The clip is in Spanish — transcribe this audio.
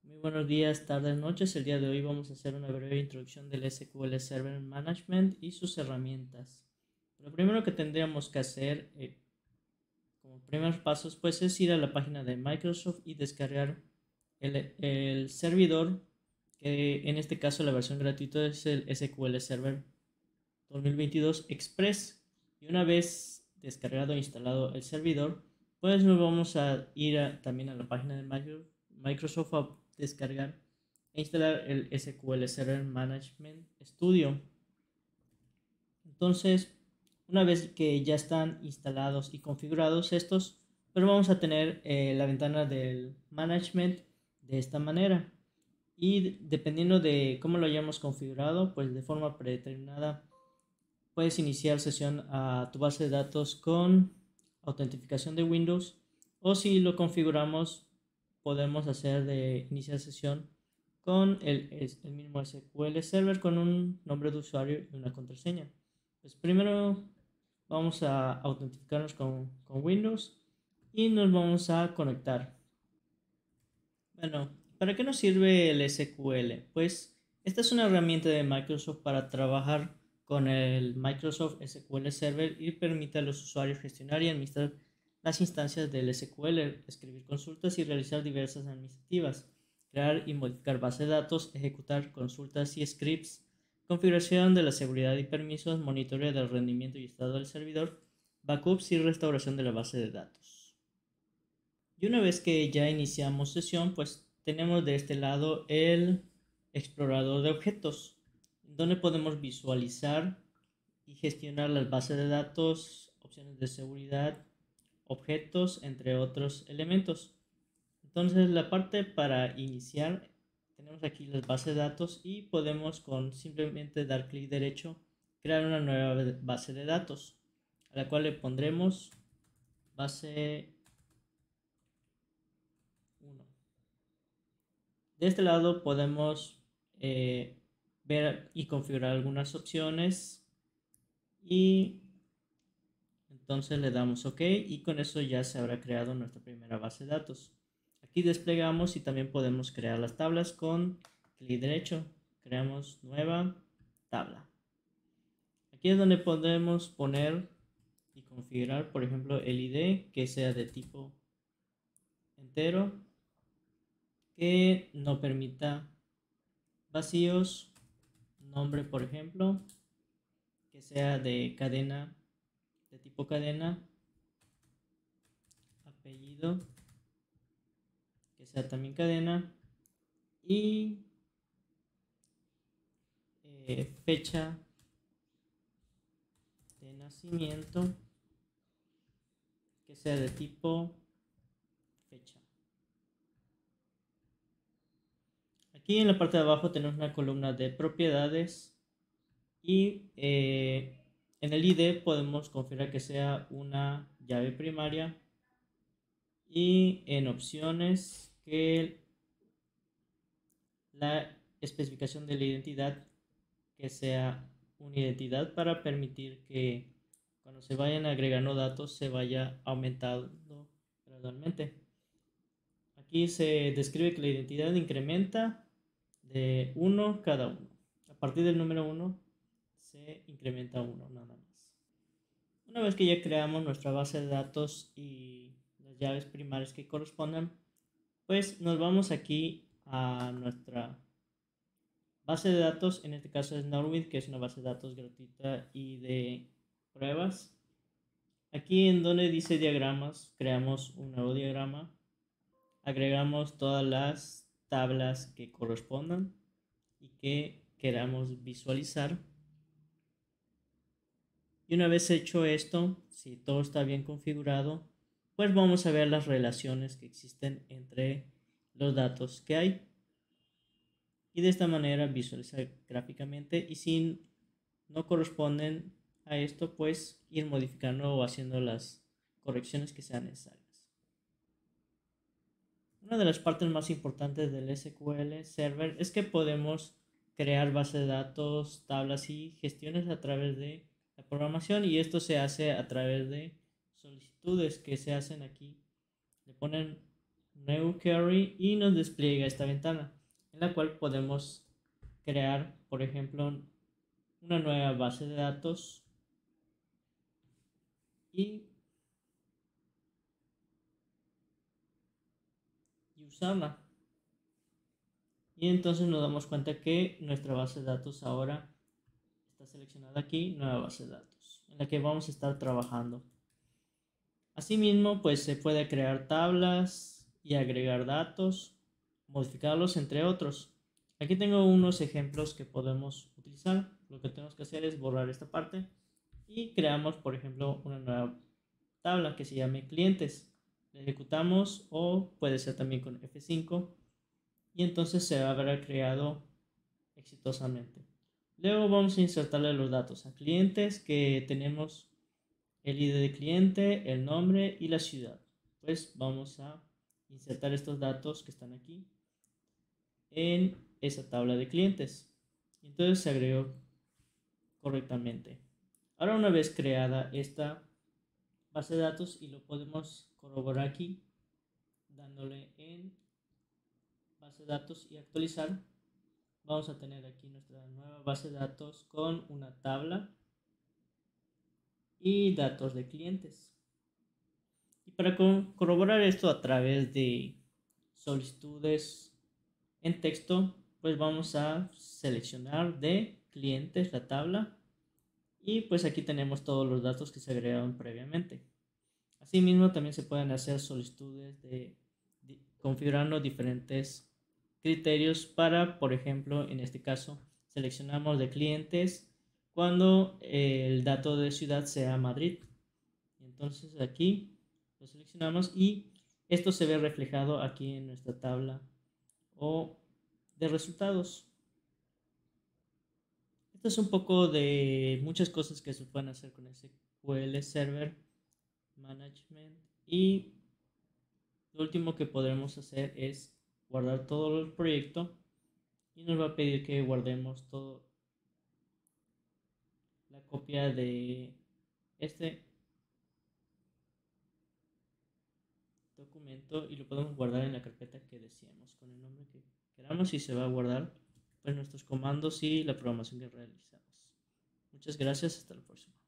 Muy buenos días, tardes, noches. El día de hoy vamos a hacer una breve introducción del SQL Server Management y sus herramientas. Lo primero que tendríamos que hacer como primeros pasos pues es ir a la página de Microsoft y descargar el servidor, que en este caso la versión gratuita es el SQL Server 2022 Express. Y una vez descargado e instalado el servidor, pues nos vamos a ir también a la página de Microsoft a descargar e instalar el SQL Server Management Studio. Entonces, una vez que ya están instalados y configurados estos, pues vamos a tener la ventana del management de esta manera. Y dependiendo de cómo lo hayamos configurado, pues de forma predeterminada puedes iniciar sesión a tu base de datos con autentificación de Windows, o si lo configuramos podemos hacer de iniciar sesión con el mismo SQL Server con un nombre de usuario y una contraseña. Pues primero vamos a autentificarnos con Windows y nos vamos a conectar. Bueno, ¿para qué nos sirve el SQL? Pues esta es una herramienta de Microsoft para trabajar con el Microsoft SQL Server y permite a los usuarios gestionar y administrar las instancias del SQL, escribir consultas y realizar diversas administrativas, crear y modificar bases de datos, ejecutar consultas y scripts, configuración de la seguridad y permisos, monitoreo del rendimiento y estado del servidor, backups y restauración de la base de datos. Y una vez que ya iniciamos sesión, pues tenemos de este lado el explorador de objetos, donde podemos visualizar y gestionar las bases de datos, opciones de seguridad, objetos, entre otros elementos. Entonces, la parte para iniciar, tenemos aquí las bases de datos y podemos con simplemente dar clic derecho crear una nueva base de datos, a la cual le pondremos base 1. De este lado podemos ver y configurar algunas opciones y entonces le damos OK y con eso ya se habrá creado nuestra primera base de datos. Aquí desplegamos y también podemos crear las tablas con clic derecho. Creamos nueva tabla. Aquí es donde podemos poner y configurar, por ejemplo, el ID que sea de tipo entero, que no permita vacíos, nombre, por ejemplo, que sea de cadena, de tipo cadena, apellido, que sea también cadena, y fecha de nacimiento, que sea de tipo fecha. Aquí en la parte de abajo tenemos una columna de propiedades y en el ID podemos configurar que sea una llave primaria, y en opciones que la especificación de la identidad que sea una identidad para permitir que cuando se vayan agregando datos se vaya aumentando gradualmente. Aquí se describe que la identidad incrementa de 1 cada uno. A partir del número 1 se incrementa 1 nada más. Una vez que ya creamos nuestra base de datos y las llaves primarias que correspondan, pues nos vamos aquí a nuestra base de datos. En este caso es Norwid, que es una base de datos gratuita y de pruebas. Aquí en donde dice diagramas, creamos un nuevo diagrama, agregamos todas las tablas que correspondan y que queramos visualizar. Y una vez hecho esto, si todo está bien configurado, pues vamos a ver las relaciones que existen entre los datos que hay. Y de esta manera visualizar gráficamente, y si no corresponden a esto, pues ir modificando o haciendo las correcciones que sean necesarias. Una de las partes más importantes del SQL Server es que podemos crear bases de datos, tablas y gestiones a través de la programación, y esto se hace a través de solicitudes que se hacen aquí. Le ponen New query y nos despliega esta ventana en la cual podemos crear, por ejemplo, una nueva base de datos y usarla. Y entonces nos damos cuenta que nuestra base de datos ahora está seleccionada aquí, nueva base de datos, en la que vamos a estar trabajando. Asimismo, pues se puede crear tablas y agregar datos, modificarlos, entre otros. Aquí tengo unos ejemplos que podemos utilizar. Lo que tenemos que hacer es borrar esta parte y creamos, por ejemplo, una nueva tabla que se llame clientes. La ejecutamos o puede ser también con F5 y entonces se habrá creado exitosamente. Luego vamos a insertarle los datos a clientes que tenemos el ID de cliente, el nombre y la ciudad. Pues vamos a insertar estos datos que están aquí en esa tabla de clientes. Entonces se agregó correctamente. Ahora una vez creada esta base de datos y lo podemos corroborar aquí dándole en base de datos y actualizar, vamos a tener aquí nuestra nueva base de datos con una tabla y datos de clientes. Y para corroborar esto a través de solicitudes en texto, pues vamos a seleccionar de clientes la tabla y pues aquí tenemos todos los datos que se agregaron previamente. Asimismo, también se pueden hacer solicitudes configurando diferentes criterios para, por ejemplo, en este caso, seleccionamos de clientes cuando el dato de ciudad sea Madrid. Entonces aquí lo seleccionamos y esto se ve reflejado aquí en nuestra tabla o de resultados. Esto es un poco de muchas cosas que se pueden hacer con SQL Server Management y lo último que podremos hacer es guardar todo el proyecto y nos va a pedir que guardemos todo la copia de este documento y lo podemos guardar en la carpeta que deseamos con el nombre que queramos y se va a guardar pues nuestros comandos y la programación que realizamos. Muchas gracias, hasta la próxima.